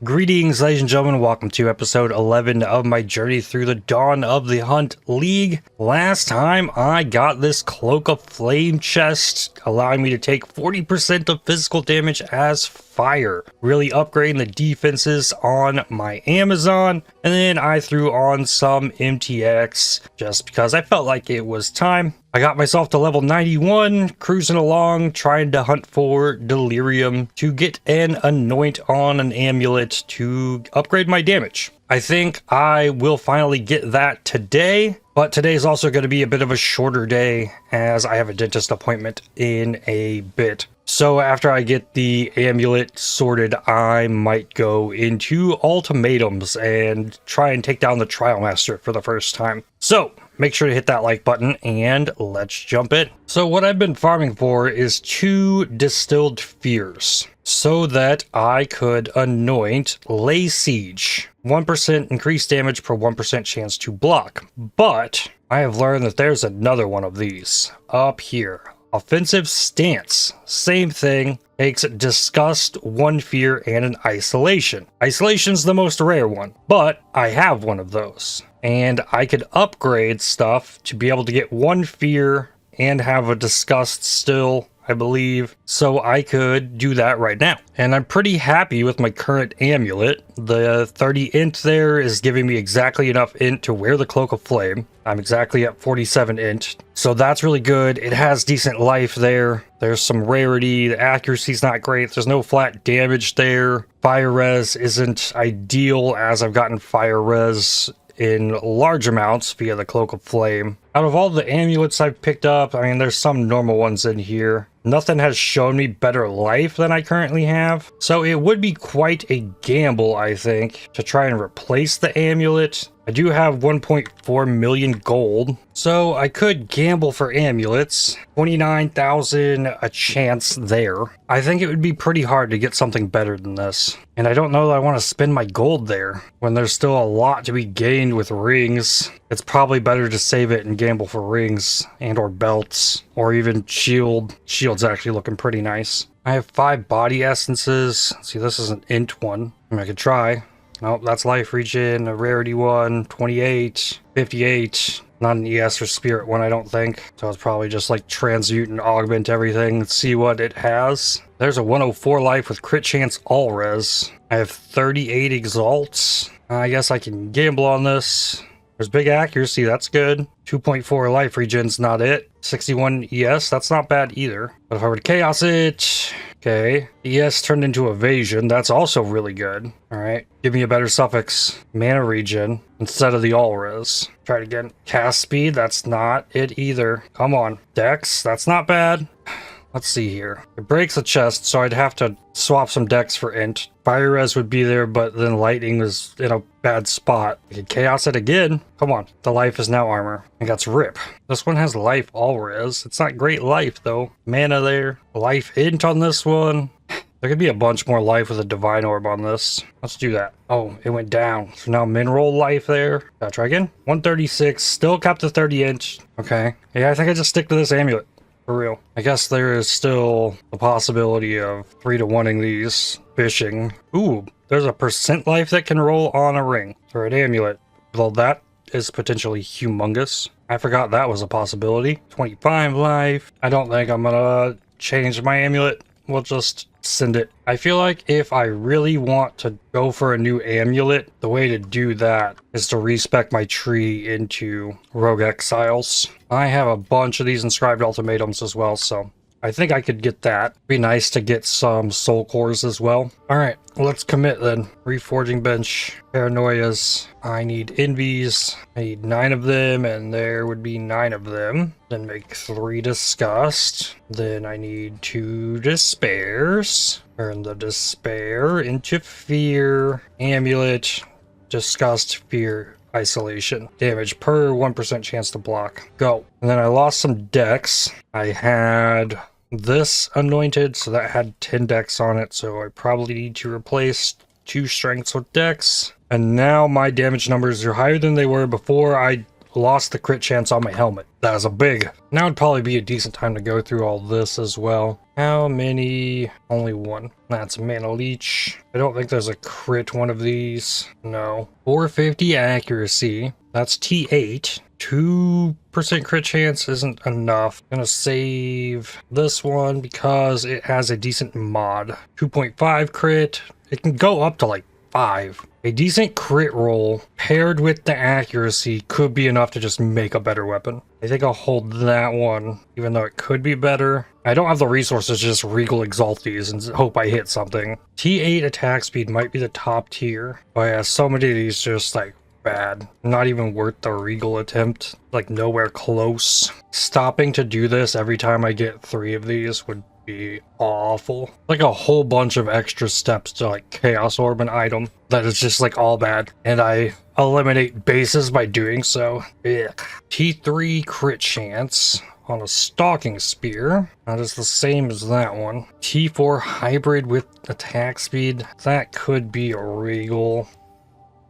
Greetings, ladies and gentlemen. Welcome to episode 11 of my journey through the Dawn of the Hunt League. Last time I got this Cloak of Flame chest, allowing me to take 40% of physical damage as fire, really upgrading the defenses on my Amazon. And then I threw on some MTX just because I felt like it was time. I got myself to level 91, cruising along, trying to hunt for Delirium to get an Anoint on an Amulet to upgrade my damage. I think I will finally get that today, but today is also going to be a bit of a shorter day as I have a dentist appointment in a bit. So after I get the amulet sorted, I might go into ultimatums and try and take down the Trialmaster for the first time. So make sure to hit that like button and let's jump in. So what I've been farming for is 2 Distilled Fears so that I could anoint Lay Siege. 1% increased damage per 1% chance to block. But I have learned that there's another one of these up here. Offensive Stance, same thing, takes Disgust, 1 Fear, and an Isolation. Isolation's the most rare one, but I have one of those. And I could upgrade stuff to be able to get 1 Fear and have a Disgust still, I believe. So I could do that right now. And I'm pretty happy with my current amulet. The 30 int there is giving me exactly enough int to wear the Cloak of Flame. I'm exactly at 47 int. So that's really good. It has decent life there. There's some rarity. The accuracy's not great. There's no flat damage there. Fire res isn't ideal as I've gotten fire res in large amounts via the Cloak of Flame. Out of all the amulets I've picked up, I mean, there's some normal ones in here. Nothing has shown me better life than I currently have. So it would be quite a gamble, I think, to try and replace the amulet. I do have 1.4 million gold, so I could gamble for amulets. 29,000 a chance there. I think it would be pretty hard to get something better than this. And I don't know that I want to spend my gold there when there's still a lot to be gained with rings. It's probably better to save it and gamble for rings and or belts or even shield. Shield's actually looking pretty nice. I have 5 body essences. See, this is an int one. I could try. Nope, that's life regen, a rarity one, 28, 58. Not an ES or spirit one, I don't think. So it's probably just like transmute and augment everything, see what it has. There's a 104 life with crit chance all res. I have 38 exalts. I guess I can gamble on this. There's big accuracy, that's good. 2.4 life regen's not it. 61 ES, that's not bad either. But if I were to chaos it, okay. ES turned into evasion, that's also really good. Alright, give me a better suffix. Mana regen instead of the all res. Try it again. Cast speed, that's not it either. Come on. Dex, that's not bad. Let's see here. It breaks a chest, so I'd have to swap some dex for int. Fire res would be there, but then lightning was in a bad spot. I could chaos it again. Come on. The life is now armor. And that's rip. This one has life all res. It's not great life though. Mana there. Life int on this one. There could be a bunch more life with a divine orb on this. Let's do that. Oh, it went down. So now mineral life there. Gotta try again. 136. Still kept the 30 inch. Okay. Yeah, I think I just stick to this amulet. For real. I guess there is still the possibility of 3-to-1ing these fishing. Ooh, there's a % life that can roll on a ring for an amulet. Well, that is potentially humongous. I forgot that was a possibility. 25 life. I don't think I'm gonna change my amulet. We'll just send it. I feel like if I really want to go for a new amulet, the way to do that is to respec my tree into Rogue Exiles. I have a bunch of these inscribed ultimatums as well, so I think I could get that. Be nice to get some soul cores as well. Alright, let's commit then. Reforging bench, paranoias. I need envies. I need 9 of them, and there would be 9 of them. Then make 3 disgust. Then I need 2 despairs. Turn the despair into fear. Amulet, disgust, fear, isolation. Damage per 1% chance to block. Go. And then I lost some dex. I had this anointed, so that had 10 dex on it, so I probably need to replace 2 strengths with dex. And now my damage numbers are higher than they were before I lost the crit chance on my helmet. That was a big. Now would probably be a decent time to go through all this as well. How many? Only one. That's a mana leech. I don't think there's a crit one of these. No. 450 accuracy. That's T8. 2% crit chance isn't enough. Gonna save this one because it has a decent mod. 2.5 crit. It can go up to like 5. A decent crit roll paired with the accuracy could be enough to just make a better weapon. I think I'll hold that one, even though it could be better. I don't have the resources to just Regal Exalt these and hope I hit something. T8 attack speed might be the top tier. But yeah, so many of these just like bad. Not even worth the Regal attempt. Like nowhere close. Stopping to do this every time I get 3 of these would be awful. Like a whole bunch of extra steps to like Chaos Orb an item that is just like all bad. And I eliminate bases by doing so. Ugh. T3 crit chance on a Stalking Spear. That is the same as that one. T4 hybrid with attack speed. That could be a Regal.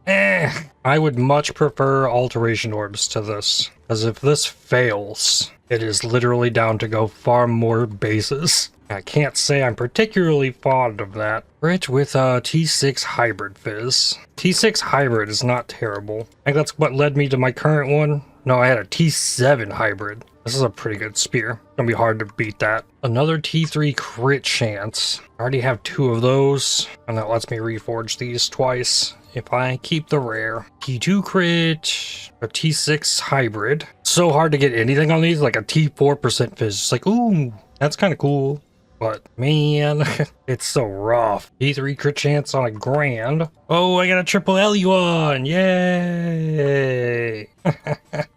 I would much prefer Alteration Orbs to this, because if this fails, it is literally down to go farm more bases. I can't say I'm particularly fond of that. Crit with a T6 Hybrid Fizz. T6 Hybrid is not terrible. I think that's what led me to my current one. No, I had a T7 Hybrid. This is a pretty good spear. It's gonna be hard to beat that. Another T3 crit chance. I already have 2 of those, and that lets me reforge these twice if I keep the rare. T2 crit, a T6 hybrid. So hard to get anything on these, like a T4% fizz. It's like, ooh, that's kind of cool. But man, it's so rough. T3 crit chance on a grand. Oh, I got a triple L1. Yay!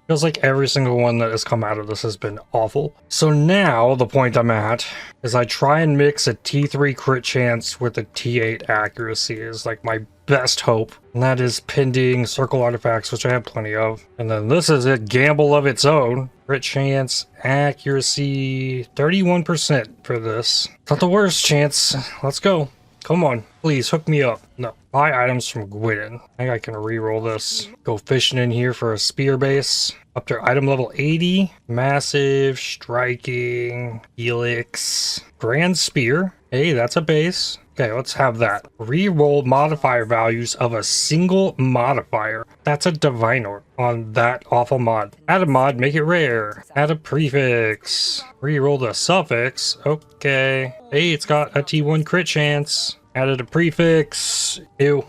Feels like every single one that has come out of this has been awful. So now the point I'm at is I try and mix a T3 crit chance with a T8 accuracy is like my best hope. And that is pending circle artifacts, which I have plenty of. And then this is a gamble of its own. Crit chance, accuracy, 31% for this. Not the worst chance. Let's go. Come on, please hook me up. No. Buy items from Gwyn. I think I can reroll this. Go fishing in here for a spear base. Up to item level 80. Massive, striking, helix, grand spear. Hey, that's a base. Okay, let's have that. Reroll modifier values of a single modifier. That's a divine orb on that awful mod. Add a mod, make it rare. Add a prefix. Reroll the suffix. Okay. Hey, it's got a T1 crit chance. Added a prefix. Ew.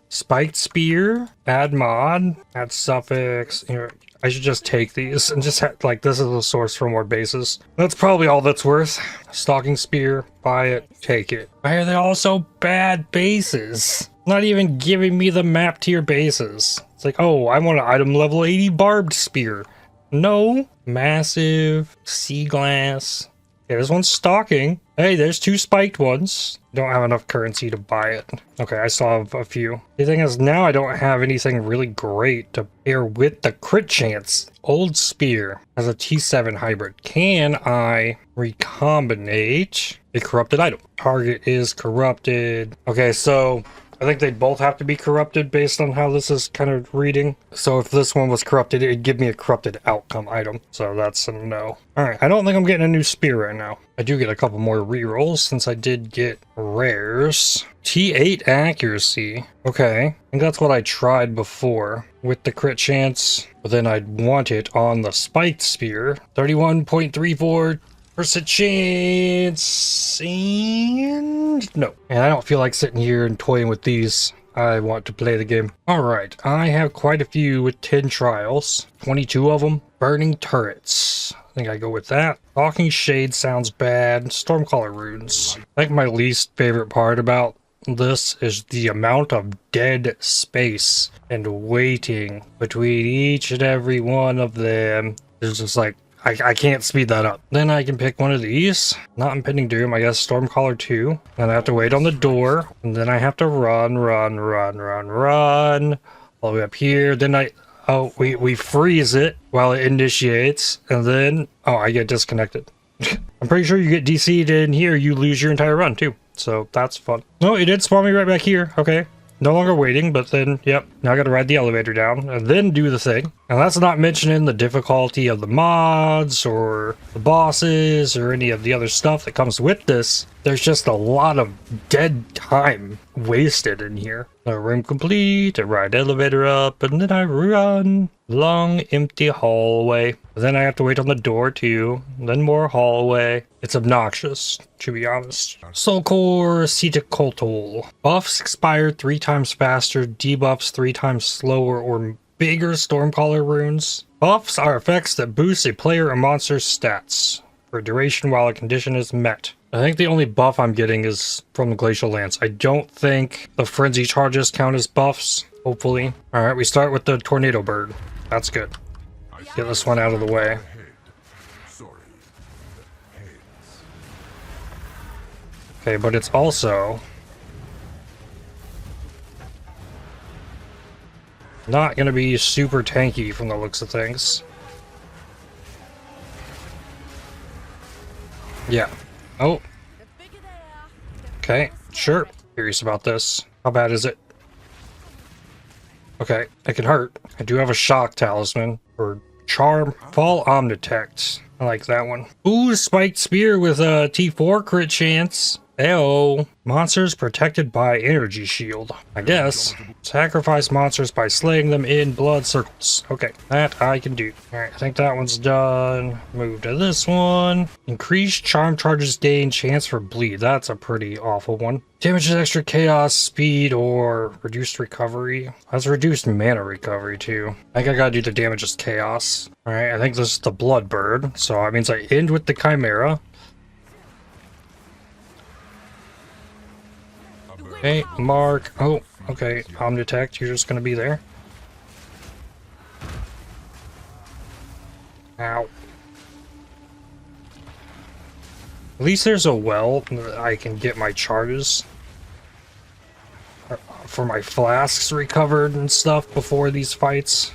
Spiked spear. Add mod. Add suffix. Here, I should just take these and just have, like, this is a source for more bases. That's probably all that's worth. Stalking spear. Buy it. Take it. Why are they all so bad bases? Not even giving me the map tier bases. It's like, oh, I want an item level 80 barbed spear. No. Massive. Sea glass. Yeah, this one's stalking. Hey, there's 2 spiked ones. Don't have enough currency to buy it. Okay, I still have a few. The thing is, now I don't have anything really great to pair with the crit chance. Old Spear has a T7 hybrid. Can I recombinate a corrupted item? Target is corrupted. Okay, so I think they'd both have to be corrupted based on how this is kind of reading. So if this one was corrupted, it'd give me a corrupted outcome item. So that's a no. Alright, I don't think I'm getting a new spear right now. I do get a couple more rerolls since I did get rares. T8 accuracy. Okay, I think that's what I tried before with the crit chance. But then I'd want it on the spiked spear. 31.34%. Chance, and no. And I don't feel like sitting here and toying with these. I want to play the game. Alright, I have quite a few with 10 trials. 22 of them. Burning turrets. I think I go with that. Talking Shade sounds bad. Stormcaller runes. I think my least favorite part about this is the amount of dead space and waiting between each and every one of them. It's just like, I can't speed that up. Then I can pick one of these. Not Impending Doom, I guess Stormcaller 2. Then I have to wait on the door. And then I have to run. All the way up here. Then we freeze it while it initiates. And then, oh, I get disconnected. I'm pretty sure you get DC'd in here, you lose your entire run too. So that's fun. No, it did spawn me right back here. Okay. No longer waiting, but then, yep. Now I gotta ride the elevator down and then do the thing. And that's not mentioning the difficulty of the mods or the bosses or any of the other stuff that comes with this. There's just a lot of dead time wasted in here. A room complete, I ride elevator up, and then I run. Long empty hallway. Then I have to wait on the door too. Then more hallway. It's obnoxious, to be honest. Soul Core, Ceticoltol. Buffs expire 3 times faster, debuffs 3 times slower or bigger Stormcaller runes. Buffs are effects that boost a player or monster's stats for duration while a condition is met. I think the only buff I'm getting is from the Glacial Lance. I don't think the Frenzy charges count as buffs, hopefully. Alright, we start with the Tornado Bird. That's good. Get this one out of the way. Okay, but it's also not going to be super tanky from the looks of things. Yeah. Oh. Okay, sure. Curious about this. How bad is it? Okay, it can hurt. I do have a Shock Talisman or Charm. Fall Omnitect. I like that one. Ooh, Spiked Spear with a T4 crit chance. Ew. Monsters protected by Energy Shield. I guess. Sacrifice monsters by slaying them in blood circles. Okay, that I can do. Alright, I think that one's done. Move to this one. Increased charm charges gain chance for bleed. That's a pretty awful one. Damages extra chaos, speed, or reduced recovery. That's reduced mana recovery too. I think I gotta do the damages chaos. Alright, I think this is the Blood Bird. So that means I end with the Chimera. Okay, Mark. Oh, okay. Omnitect, you're just gonna be there. Ow. At least there's a well that I can get my charges for my flasks recovered and stuff before these fights.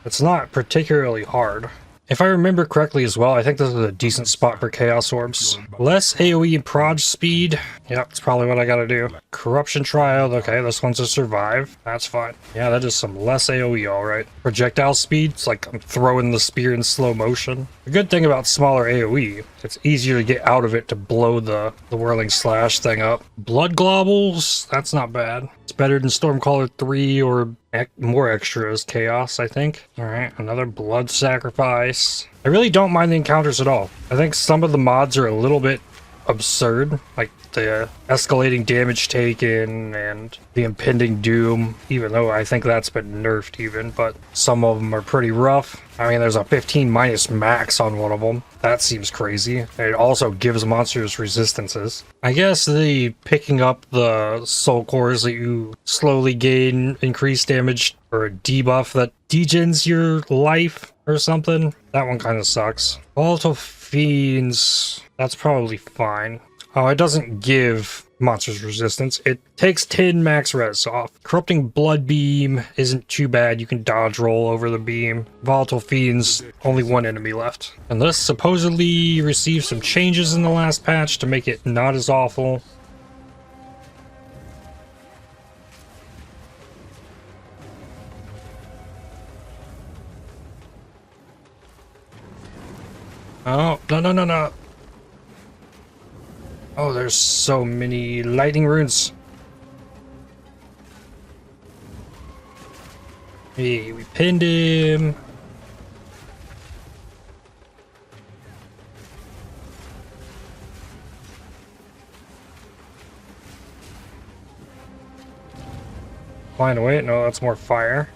It's not particularly hard. If I remember correctly as well, I think this is a decent spot for Chaos Orbs. Less AoE and proj speed. Yep, that's probably what I gotta do. Corruption Trial. Okay, this one's a survive. That's fine. Yeah, that is some less AoE, alright. Projectile speed. It's like I'm throwing the spear in slow motion. The good thing about smaller AoE, it's easier to get out of it to blow the Whirling Slash thing up. Blood Globules. That's not bad. It's better than Stormcaller 3 or more extras chaos, I think. Alright, another blood sacrifice. I really don't mind the encounters at all. I think some of the mods are a little bit absurd, like the escalating damage taken and the impending doom, even though I think that's been nerfed even, but some of them are pretty rough. I mean, there's a 15 minus max on one of them. That seems crazy. It also gives monsters resistances. I guess the picking up the soul cores that you slowly gain increased damage or a debuff that degens your life or something. That one kind of sucks. Volatile Fiends, that's probably fine. Oh, it doesn't give monsters resistance. It takes 10 max res off. Corrupting Blood Beam isn't too bad. You can dodge roll over the beam. Volatile Fiends, only one enemy left. And this supposedly received some changes in the last patch to make it not as awful. Oh, no. Oh, there's so many lightning runes. Hey, we pinned him. Flying away? No, that's more fire.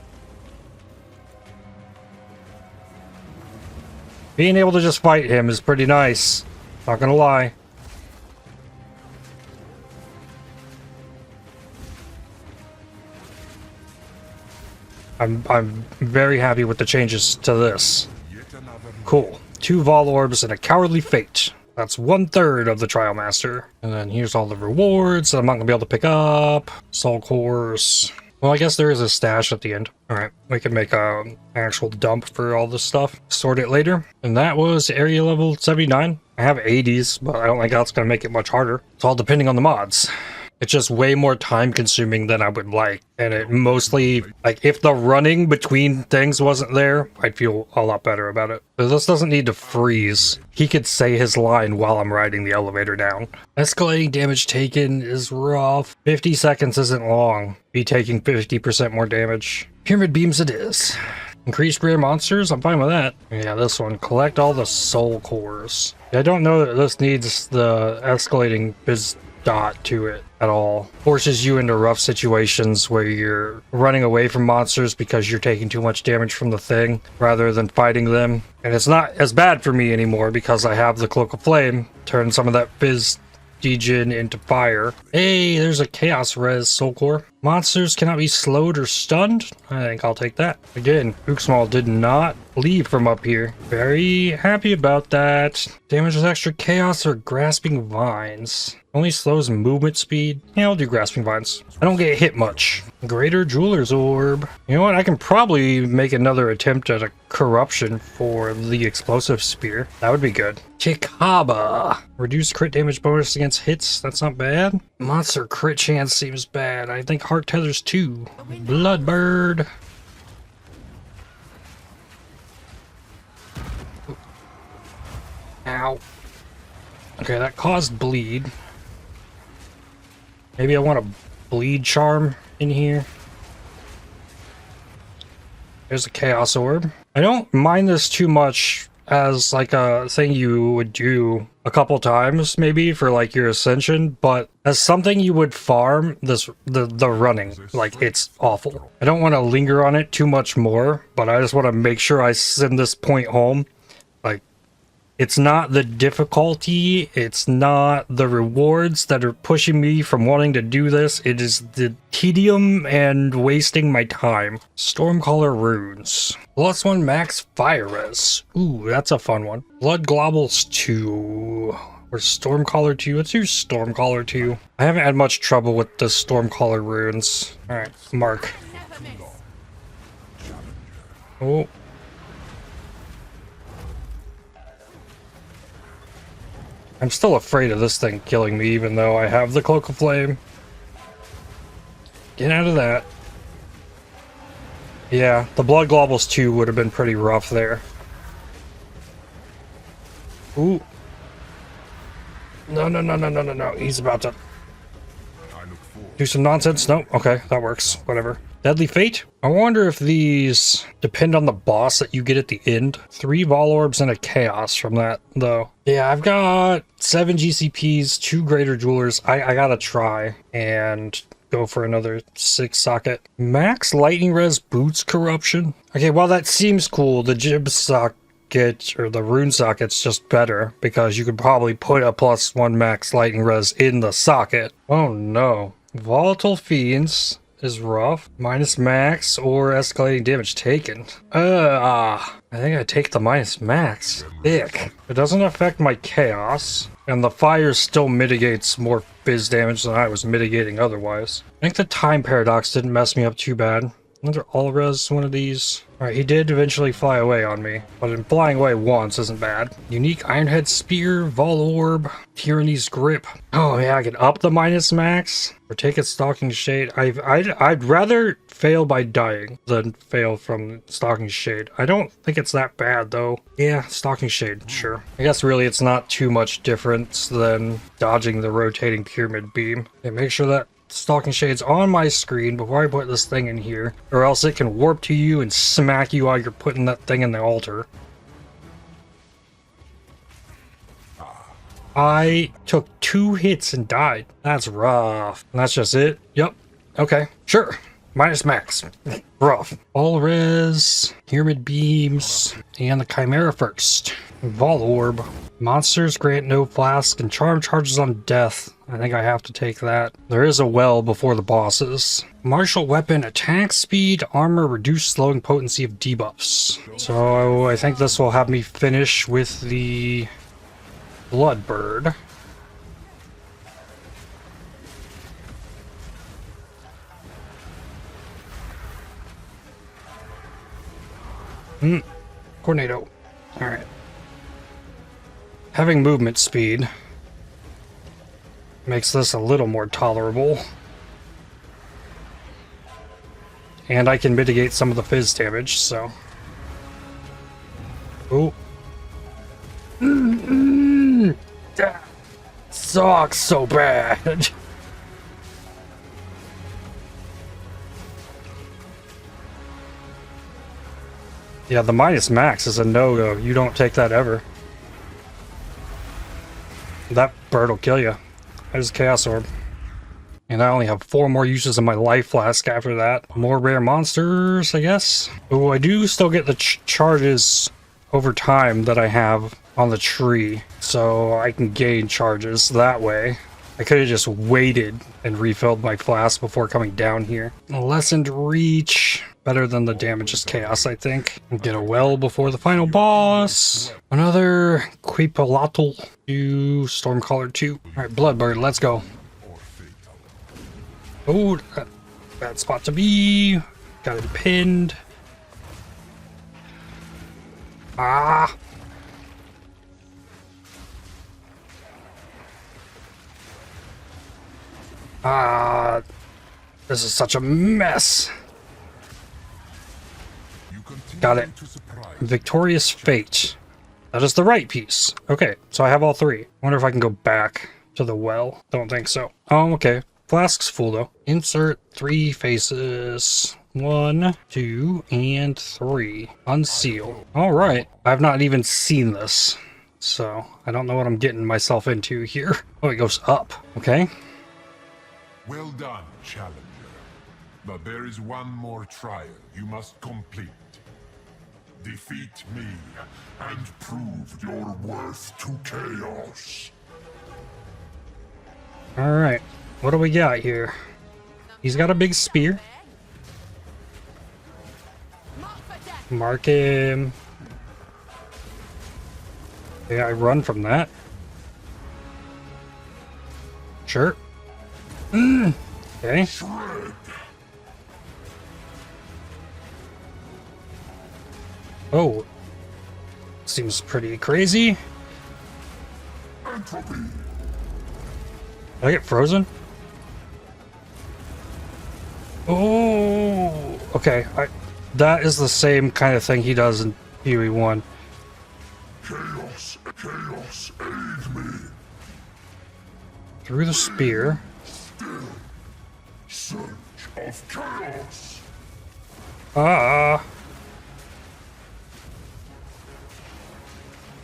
Being able to just fight him is pretty nice. Not gonna lie. I'm very happy with the changes to this. Cool. 2 Vol Orbs and a Cowardly Fate. That's 1/3 of the Trialmaster. And then here's all the rewards that I'm not gonna be able to pick up. Soul Cores. Well, I guess there is a stash at the end. Alright, we can make an actual dump for all this stuff. Sort it later. And that was area level 79. I have 80s, but I don't think that's going to make it much harder. It's all depending on the mods. It's just way more time consuming than I would like. And it mostly, like, if the running between things wasn't there, I'd feel a lot better about it. So this doesn't need to freeze. He could say his line while I'm riding the elevator down. Escalating damage taken is rough. 50 seconds isn't long. Be taking 50% more damage. Pyramid beams it is. Increased rare monsters? I'm fine with that. Yeah, this one. Collect all the soul cores. I don't know that this needs the escalating biz dot to it at all. Forces you into rough situations where you're running away from monsters because you're taking too much damage from the thing rather than fighting them. And it's not as bad for me anymore because I have the Cloak of Flame. Turn some of that fizz degen into fire. Hey, there's a Chaos Res Soul Core. Monsters cannot be slowed or stunned. I think I'll take that. Again, Uxmal did not leave from up here. Very happy about that. Damages extra chaos or grasping vines. Only slows movement speed. Yeah, I'll do grasping vines. I don't get hit much. Greater Jeweler's Orb. You know what? I can probably make another attempt at a corruption for the explosive spear. That would be good. Chikaba. Reduce crit damage bonus against hits. That's not bad. Monster crit chance seems bad. I think Heart Tethers too. Bloodbird. Ow. Okay, that caused bleed. Maybe I want a bleed charm in here. There's a Chaos Orb. I don't mind this too much as like a thing you would do a couple times maybe for like your ascension, but as something you would farm, the running, like, it's awful. I don't want to linger on it too much more, but I just want to make sure I send this point home. Like, it's not the difficulty, it's not the rewards that are pushing me from wanting to do this, it is the tedium and wasting my time. Stormcaller Runes. +1 max fire res. Ooh, that's a fun one. Blood Globules 2. Or Stormcaller 2. Let's do Stormcaller 2. I haven't had much trouble with the Stormcaller Runes. Alright, mark. Oh. I'm still afraid of this thing killing me, even though I have the Cloak of Flame. Get out of that. Yeah, the Blood Globules 2 would have been pretty rough there. Ooh. No. He's about to do some nonsense. No, okay, that works. Whatever. Deadly Fate? I wonder if these depend on the boss that you get at the end. 3 Vol Orbs and a Chaos from that, though. Yeah, I've got 7 GCPs, 2 Greater Jewelers. I gotta try and go for another 6 socket. Max Lightning Res Boots Corruption? Okay, well, that seems cool. The Jib socket, or the Rune socket's just better, because you could probably put a +1 max Lightning Res in the socket. Oh no. Volatile Fiends is rough. Minus max or escalating damage taken. I think I take the minus max. Thick. It doesn't affect my chaos, and the fire still mitigates more fizz damage than I was mitigating otherwise. I think the time paradox didn't mess me up too bad. Another all res one of these. Alright, he did eventually fly away on me, but in flying away once isn't bad. Unique Ironhead Spear, Vol Orb, Tyranny's Grip. Oh yeah, I can up the minus max or take a Stalking Shade. I'd rather fail by dying than fail from Stalking Shade. I don't think it's that bad though. Yeah, Stalking Shade, sure. I guess really it's not too much difference than dodging the rotating pyramid beam. Okay, make sure that Stalking Shade's on my screen before I put this thing in here, or else it can warp to you and smack you while you're putting that thing in the altar. I took 2 hits and died. That's rough. And that's just it? Yep. Okay. Sure. Minus max. Rough. All res, pyramid beams, and the Chimera first. Vol Orb. Monsters grant no flask and charm charges on death. I think I have to take that. There is a well before the bosses. Martial weapon, attack speed, armor, reduced slowing potency of debuffs. So I think this will have me finish with the Bloodbird. Tornado. Alright. Having movement speed Makes this a little more tolerable. And I can mitigate some of the fizz damage, so. Oh. That sucks so bad. Yeah, the minus max is a no-go. You don't take that ever. That bird will kill you. There's Chaos Orb. And I only have 4 more uses of my life flask after that. More rare monsters, I guess. Oh, I do still get the charges over time that I have on the tree. So I can gain charges that way. I could have just waited and refilled my flask before coming down here. Lessened reach. Better than the damage is chaos, I think. Get a well before the final boss. Another Quipolotl. 2 Stormcaller 2. Alright, Bloodbird, let's go. Oh, bad spot to be. Got it pinned. Ah. This is such a mess. Got it. Victorious Fate. That is the right piece. Okay, so I have all 3. Wonder if I can go back to the well. Don't think so. Oh, okay. Flask's full though. Insert 3 faces. 1, 2, and 3. Unseal. Alright. I've not even seen this. So, I don't know what I'm getting myself into here. Oh, it goes up. Okay. Well done, challenger. But there is one more trial you must complete. Defeat me and prove your worth to chaos. Alright. What do we got here? He's got a big spear. Mark him. Yeah, I run from that. Sure. Okay. Oh. Seems pretty crazy. Did I get frozen? Oh, okay. That is the same kind of thing he does in PoE 1. Chaos, aid me. Through the spear. Surge of chaos. Ah.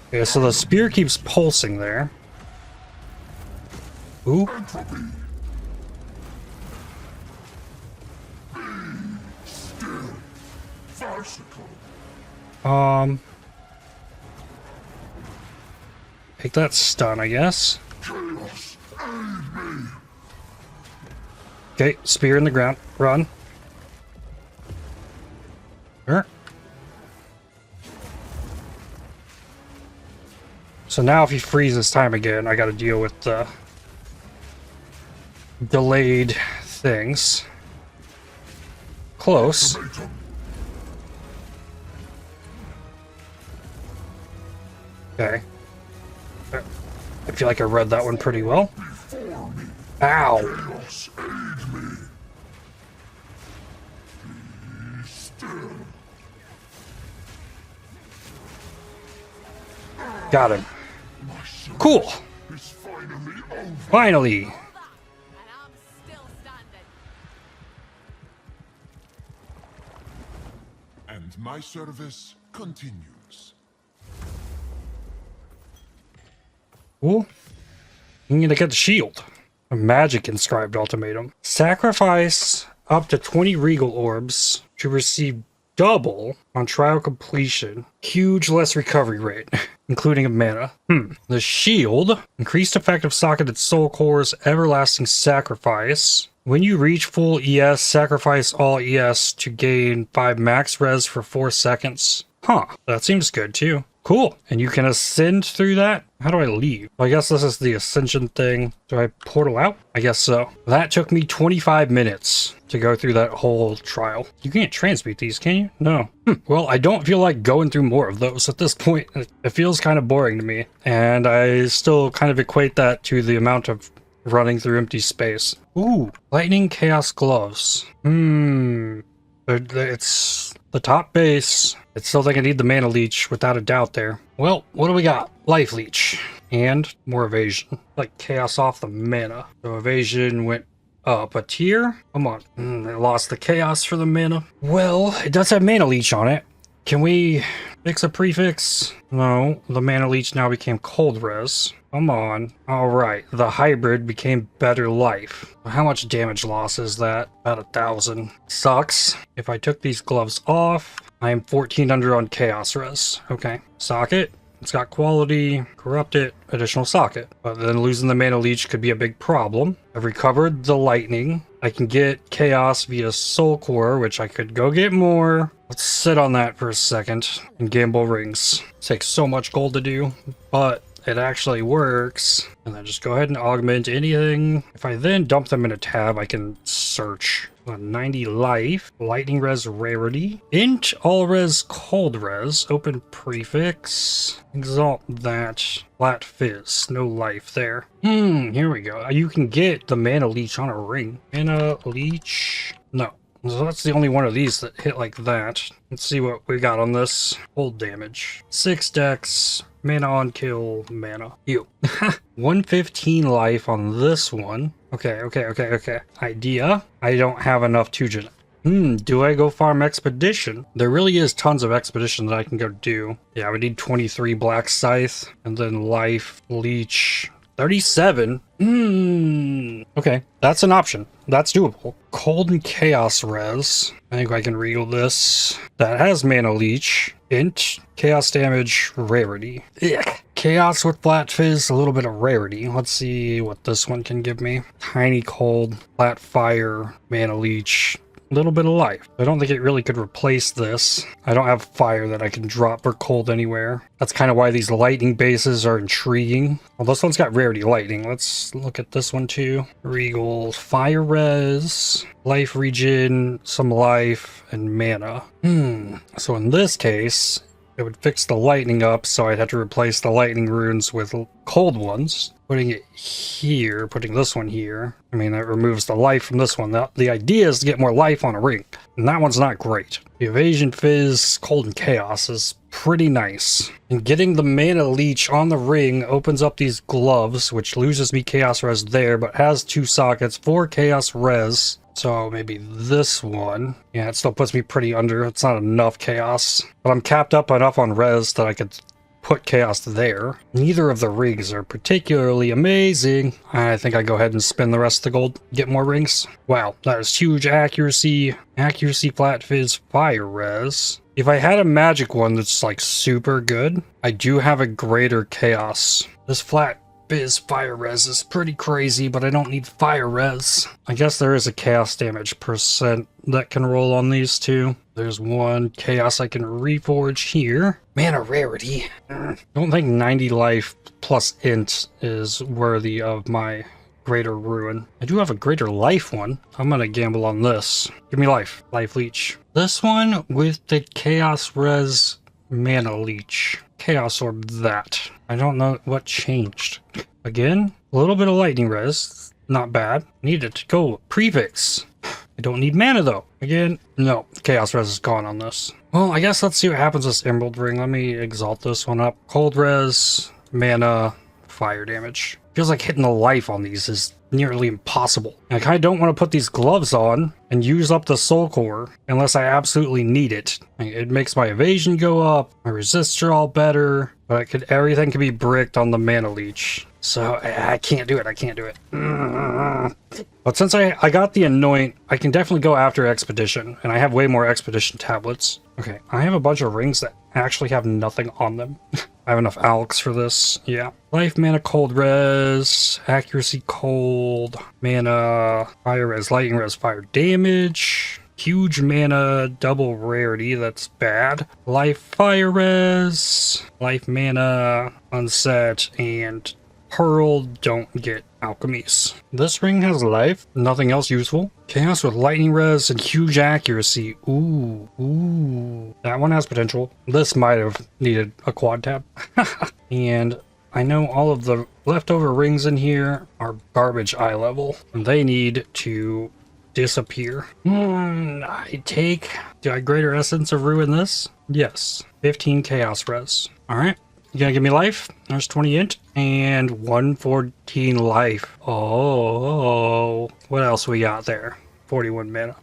Okay, so the spear keeps pulsing there. Ooh. Take that stun, I guess. Okay, spear in the ground. Run. Sure. So now if he freezes time again, I gotta deal with the delayed things. Close. Okay. I feel like I read that one pretty well. Ow! Got him. Cool. Finally. And my service continues. Cool. I'm gonna get the shield. A magic inscribed ultimatum. Sacrifice up to 20 regal orbs to receive double on trial completion. Huge less recovery rate, including a mana. The shield. Increased effective socketed soul cores, everlasting sacrifice. When you reach full ES, sacrifice all ES to gain 5 max res for 4 seconds. Huh, that seems good too. Cool. And you can ascend through that? How do I leave? I guess this is the ascension thing. Do I portal out? I guess so. That took me 25 minutes to go through that whole trial. You can't transmute these, can you? No. Well, I don't feel like going through more of those at this point. It feels kind of boring to me. And I still kind of equate that to the amount of running through empty space. Ooh, lightning chaos gloves. It's the top base. It's still think I need the mana leech without a doubt there. Well, what do we got? Life leech and more evasion. Like chaos off the mana. So evasion went up a tier. Come on. I lost the chaos for the mana. Well, it does have mana leech on it. Can we fix a prefix? No, the mana leech now became cold res. Come on. Alright, the hybrid became better life. How much damage loss is that? About 1,000. Sucks. If I took these gloves off, I am 1,400 on chaos res. Okay, socket. It's got quality, corrupt it, additional socket. But then losing the mana leech could be a big problem. I've recovered the lightning. I can get chaos via soul core, which I could go get more. Let's sit on that for a second and gamble rings. It takes so much gold to do, but it actually works. And then just go ahead and augment anything. If I then dump them in a tab, I can search. 90 life, lightning res rarity, int all res cold res, open prefix, exalt that, flat fizz, no life there. Here we go. You can get the mana leech on a ring. Mana leech, no. So that's the only one of these that hit like that. Let's see what we got on this. Cold damage. 6 dex, mana on kill, mana. You. 115 life on this one. Okay. Idea. I don't have enough Tujin. Do I go farm expedition? There really is tons of expedition that I can go do. Yeah, we need 23 black scythe and then life, leech, 37. Okay, that's an option. That's doable. Cold and chaos res. I think I can read this. That has mana leech. Int, chaos damage, rarity. Ugh. Chaos with flat fizz, a little bit of rarity. Let's see what this one can give me. Tiny cold, flat fire, mana leech. A little bit of life. I don't think it really could replace this. I don't have fire that I can drop for cold anywhere. That's kind of why these lightning bases are intriguing. Well, this one's got rarity lightning. Let's look at this one too. Regal, fire res, life regen, some life, and mana. So in this case, it would fix the lightning up, so I'd have to replace the lightning runes with cold ones. Putting it here, putting this one here. I mean, that removes the life from this one. The idea is to get more life on a ring, and that one's not great. The evasion fizz, cold and chaos is pretty nice. And getting the mana leech on the ring opens up these gloves, which loses me chaos res there, but has 2 sockets for chaos res. So maybe this one. Yeah, it still puts me pretty under. It's not enough chaos, but I'm capped up enough on res that I could put chaos there. Neither of the rings are particularly amazing. I think I go ahead and spend the rest of the gold, get more rings. Wow, that is huge accuracy. Accuracy, flat fizz, fire res. If I had a magic one that's like super good, I do have a greater chaos. This flat fizz fire res is pretty crazy, but I don't need fire res. I guess there is a chaos damage percent that can roll on these two. There's one chaos I can reforge here. Mana rarity. I don't think 90 life plus int is worthy of my greater ruin. I do have a greater life one. I'm gonna gamble on this. Give me life. Life leech. This one with the chaos res mana leech. Chaos orb that. I don't know what changed. Again, a little bit of lightning res. Not bad. Needed to go. Prefix. I don't need mana though. Again, no. Chaos res is gone on this. Well, I guess let's see what happens with this Emerald Ring. Let me exalt this one up. Cold res, mana, fire damage. Feels like hitting the life on these is nearly impossible. And I kind of don't want to put these gloves on and use up the soul core unless I absolutely need it. It makes my evasion go up, my resists are all better, but everything can be bricked on the mana leech. So I can't do it. I can't do it. But since I got the Anoint, I can definitely go after Expedition, and I have way more Expedition tablets. Okay, I have a bunch of rings that actually have nothing on them. I have enough alks for this. Yeah. Life, mana, cold res, accuracy, cold, mana, fire res, lightning res, fire damage. Huge mana, double rarity, that's bad. Life, fire res, life, mana, unset, and Pearl don't get alchemies. This ring has life, nothing else useful. Chaos with lightning res and huge accuracy. Ooh. That one has potential. This might have needed a quad tab. And I know all of the leftover rings in here are garbage eye level, and they need to disappear. I take... Do I Greater Essence of Ruin this? Yes. 15 Chaos Res. Alright. You gonna give me life? There's 20 int and 114 life. Oh, what else we got there? 41 mana.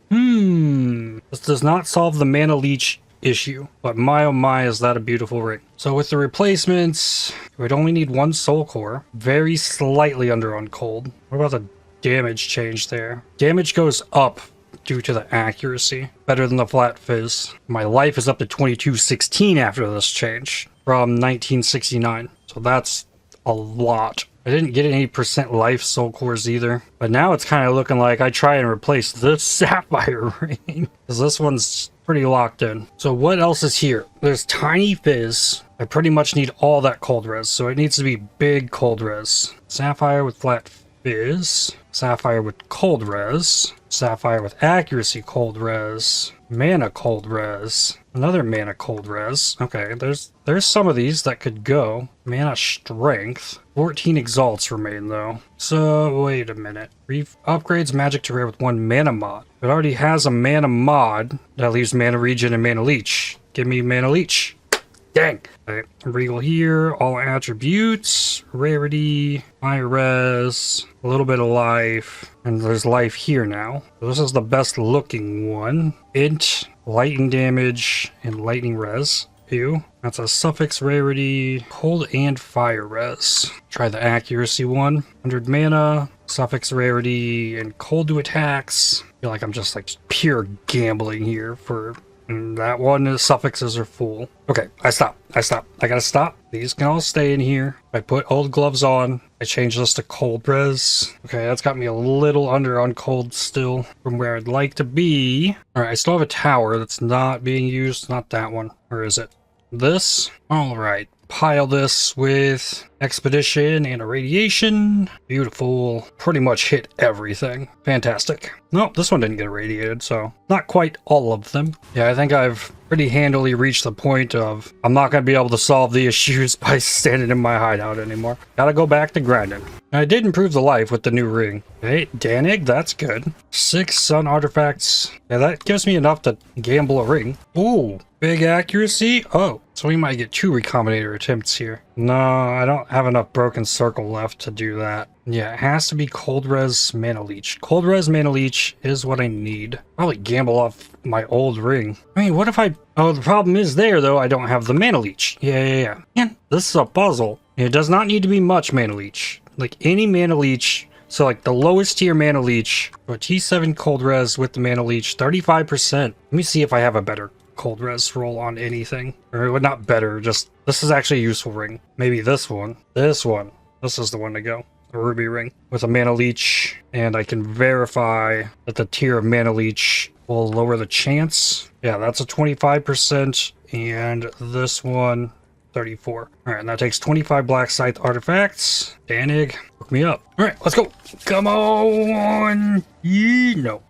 This does not solve the mana leech issue, but my oh my, is that a beautiful ring. So with the replacements, we'd only need one soul core, very slightly under on cold. What about the damage change there? Damage goes up due to the accuracy, better than the flat fizz. My life is up to 2216 after this change from 1969, so that's a lot. I didn't get any percent life soul cores either, but now it's kind of looking like I try and replace this sapphire ring because this one's pretty locked in. So what else is here? There's tiny fizz. I pretty much need all that cold res, so it needs to be big cold res. Sapphire with flat fizz, sapphire with cold res, sapphire with accuracy cold res, mana cold res, another mana cold res. Okay, there's some of these that could go. Mana strength. 14 exalts remain though. So wait a minute. Upgrades magic to rare with 1 mana mod. It already has a mana mod that leaves mana regen and mana leech. Give me mana leech. Dang. Alright, regal here, all attributes, rarity, high res, a little bit of life, and there's life here now. So this is the best looking one. Int, lightning damage, and lightning res. Ew. That's a suffix rarity, cold and fire res. Try the accuracy one. 100 mana, suffix rarity, and cold to attacks. I feel like I'm just like pure gambling here for... that one, the suffixes are full. Okay, I stop. I gotta stop. These can all stay in here. I put old gloves on. I change this to cold res. Okay, that's got me a little under on cold still from where I'd like to be. Alright, I still have a tower that's not being used. Not that one. Or is it? This? Alright. Pile this with expedition and irradiation. Beautiful. Pretty much hit everything. Fantastic. No, this one didn't get irradiated, so not quite all of them. Yeah, I think I've pretty handily reached the point of I'm not going to be able to solve the issues by standing in my hideout anymore. Gotta go back to grinding. I did improve the life with the new ring. Hey, Danig, that's good. 6 sun artifacts. Yeah, that gives me enough to gamble a ring. Ooh, big accuracy. Oh, so we might get 2 recombinator attempts here. No, I don't have enough broken circle left to do that. Yeah, it has to be cold res mana leech. Cold res mana leech is what I need. Probably gamble off my old ring. I mean, what if I... Oh, the problem is there, though, I don't have the mana leech. Yeah. Man, this is a puzzle. It does not need to be much mana leech. Like, any mana leech... So, like, the lowest tier mana leech, a T7 cold res with the mana leech, 35%. Let me see if I have a better cold res roll on anything. Or, not better, just... This is actually a useful ring. Maybe this one. This one. This is the one to go. A ruby ring with a mana leech, and I can verify that the tier of mana leech will lower the chance. Yeah, that's a 25%, and this one 34. All right, and that takes 25 black scythe artifacts. Danig, hook me up. All right, let's go. Come on. No.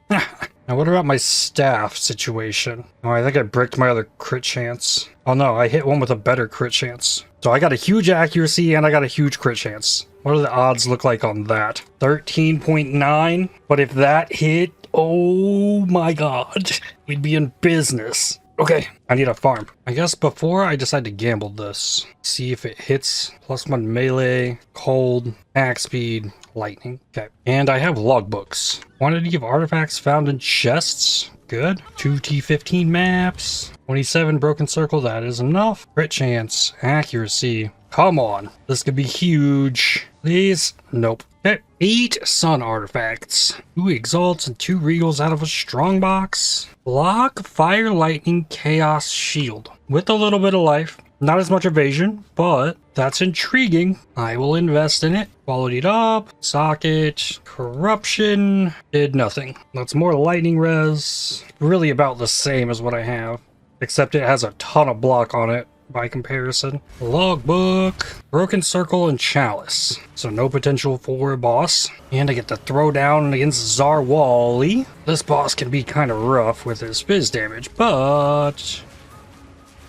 Now, what about my staff situation? Oh, I think I bricked my other crit chance. Oh no, I hit one with a better crit chance. So I got a huge accuracy and I got a huge crit chance. What do the odds look like on that? 13.9. But if that hit, oh my god, we'd be in business. Okay, I need a farm. I guess before I decide to gamble this, see if it hits +1 melee, cold, attack speed, lightning. Okay, and I have logbooks. Quantity of artifacts found in chests. Good. 2 T15 maps. 27 broken circle, that is enough. Crit chance, accuracy. Come on, this could be huge. Please? Nope. Okay. 8 sun artifacts. 2 exalts and 2 regals out of a strong box. Block, fire, lightning, chaos, shield. With a little bit of life. Not as much evasion, but that's intriguing. I will invest in it. Followed it up. Socket. Corruption. Did nothing. That's more lightning res. Really about the same as what I have. Except it has a ton of block on it by comparison. Logbook. Broken circle and chalice. So no potential for a boss. And I get to throw down against Zarwali. This boss can be kind of rough with his fizz damage, but...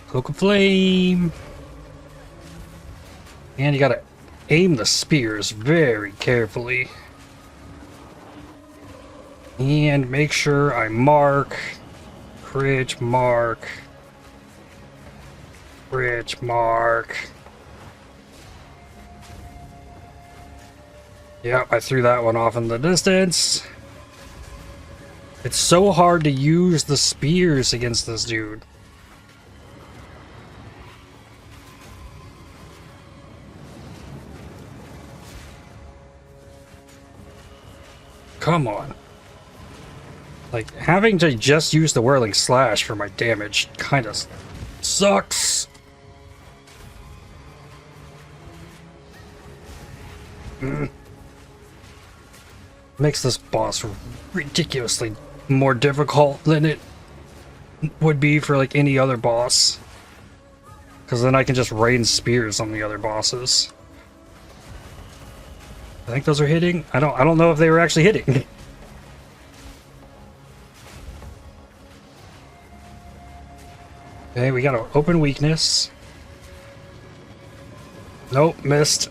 Cloak of Flame. And you got aim the spears very carefully. And make sure I mark, crit, mark, crit, mark. Yep, I threw that one off in the distance. It's so hard to use the spears against this dude. Come on. Like, having to just use the Whirling Slash for my damage kind of sucks. Makes this boss ridiculously more difficult than it would be for like any other boss. Because then I can just rain spears on the other bosses. I think those are hitting. I don't know if they were actually hitting. Okay, we got an open weakness. Nope, missed.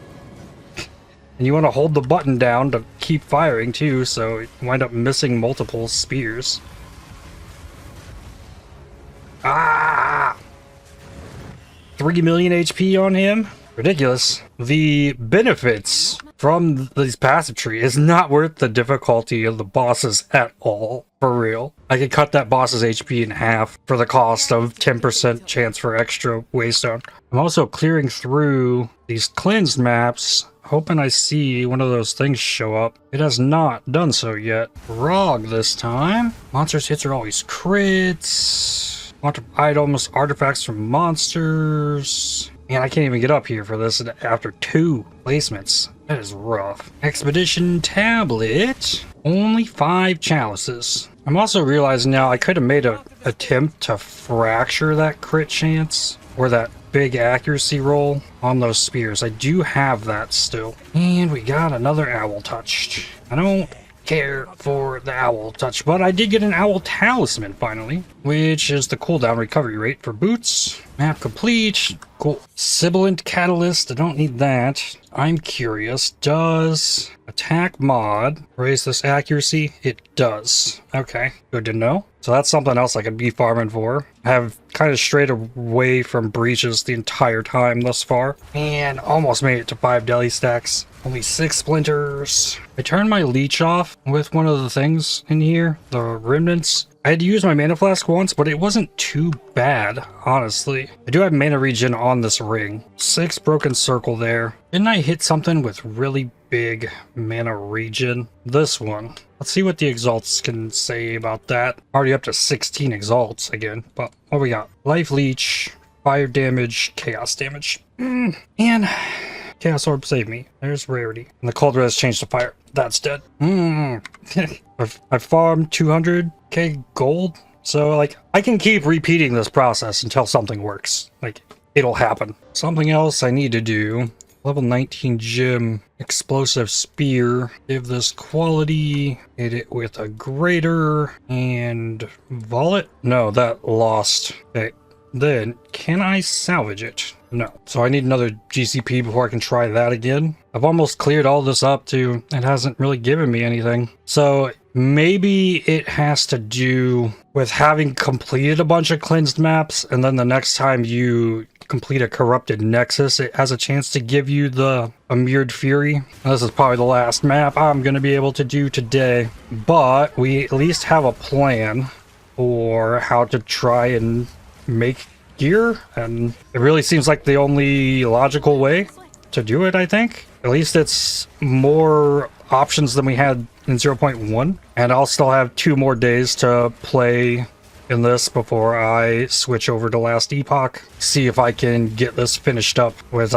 And you want to hold the button down to keep firing too, so you wind up missing multiple spears. Ah! 3 million HP on him? Ridiculous. The benefits from this passive tree is not worth the difficulty of the bosses at all. For real. I could cut that boss's HP in half for the cost of 10% chance for extra waystone. I'm also clearing through these cleansed maps, hoping I see one of those things show up. It has not done so yet. Rog this time. Monsters hits are always crits. Bunch of items, artifacts from monsters. Man, I can't even get up here for this after 2 placements. That is rough. Expedition tablet. Only 5 chalices. I'm also realizing now I could have made an attempt to fracture that crit chance or that big accuracy roll on those spears. I do have that still. And we got another owl touch. I don't care for the owl touch, but I did get an owl talisman finally, which is the cooldown recovery rate for boots. Map complete. Cool. Sibilant catalyst. I don't need that. I'm curious, does attack mod raise this accuracy? It does. Okay, good to know. So that's something else I could be farming for. I have kind of strayed away from breaches the entire time thus far, and almost made it to 5 deli stacks. Only 6 splinters. I turned my leech off with one of the things in here, the remnants. I had to use my mana flask once, but it wasn't too bad, honestly. I do have mana regen on this ring. 6 broken circle there. Didn't I hit something with really big mana regen? This one. Let's see what the exalts can say about that. Already up to 16 exalts again, but what we got? Life leech, fire damage, chaos damage. And Chaos Orb saved me. There's rarity. And the cold res changed to fire. That's dead. I farmed 200k gold. So, like, I can keep repeating this process until something works. Like, it'll happen. Something else I need to do. Level 19 gem. Explosive spear. Give this quality. Hit it with a greater. And volley? No, that lost. Okay. Then, can I salvage it? No. So I need another GCP before I can try that again. I've almost cleared all this up too. It hasn't really given me anything. So maybe it has to do with having completed a bunch of cleansed maps, and then the next time you complete a corrupted nexus, it has a chance to give you the Mirrored Fury. This is probably the last map I'm going to be able to do today, but we at least have a plan for how to try and make gear, and it really seems like the only logical way to do it. I think at least it's more options than we had in 0.1, and I'll still have 2 more days to play in this before I switch over to Last Epoch. See if I can get this finished up with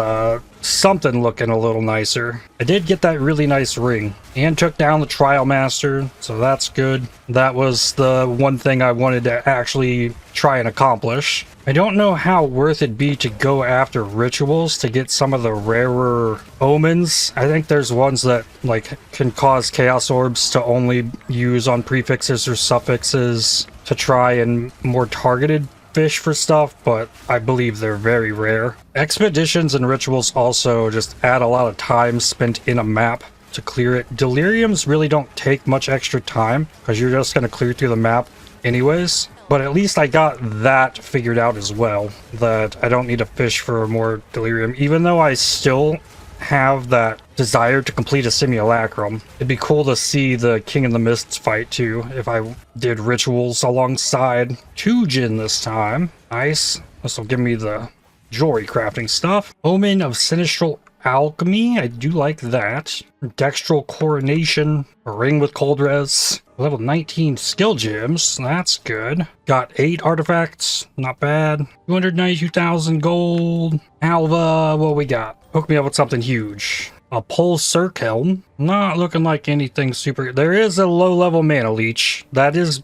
something looking a little nicer. I did get that really nice ring and took down the Trialmaster, so that's good. That was the one thing I wanted to actually try and accomplish. I don't know how worth it'd be to go after rituals to get some of the rarer omens. I think there's ones that like can cause chaos orbs to only use on prefixes or suffixes to try and more targeted fish for stuff, but I believe they're very rare. Expeditions and rituals also just add a lot of time spent in a map to clear it. Deliriums really don't take much extra time because you're just going to clear through the map anyways. But at least I got that figured out as well, that I don't need to fish for more delirium, even though I still have that desire to complete a simulacrum. It'd be cool to see the King of the Mists fight too, if I did rituals alongside Tujin this time. Nice. This will give me the jewelry crafting stuff. Omen of Sinistral Alchemy, I do like that. Dextral Coronation, a ring with cold res. Level 19 skill gems, that's good. Got 8 artifacts, not bad. 292,000 gold. Alva, what we got? Hook me up with something huge. A Pole Circ Helm, not looking like anything super. There is a low level mana leech. That is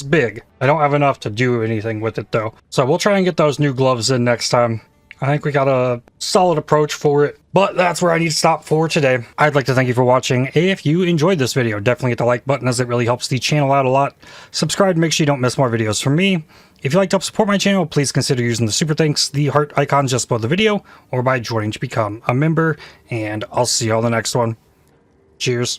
big. I don't have enough to do anything with it though. So we'll try and get those new gloves in next time. I think we got a solid approach for it, but that's where I need to stop for today. I'd like to thank you for watching. If you enjoyed this video, definitely hit the like button as it really helps the channel out a lot. Subscribe to make sure you don't miss more videos from me. If you'd like to help support my channel, please consider using the super thanks, the heart icon just below the video, or by joining to become a member, and I'll see you on the next one. Cheers.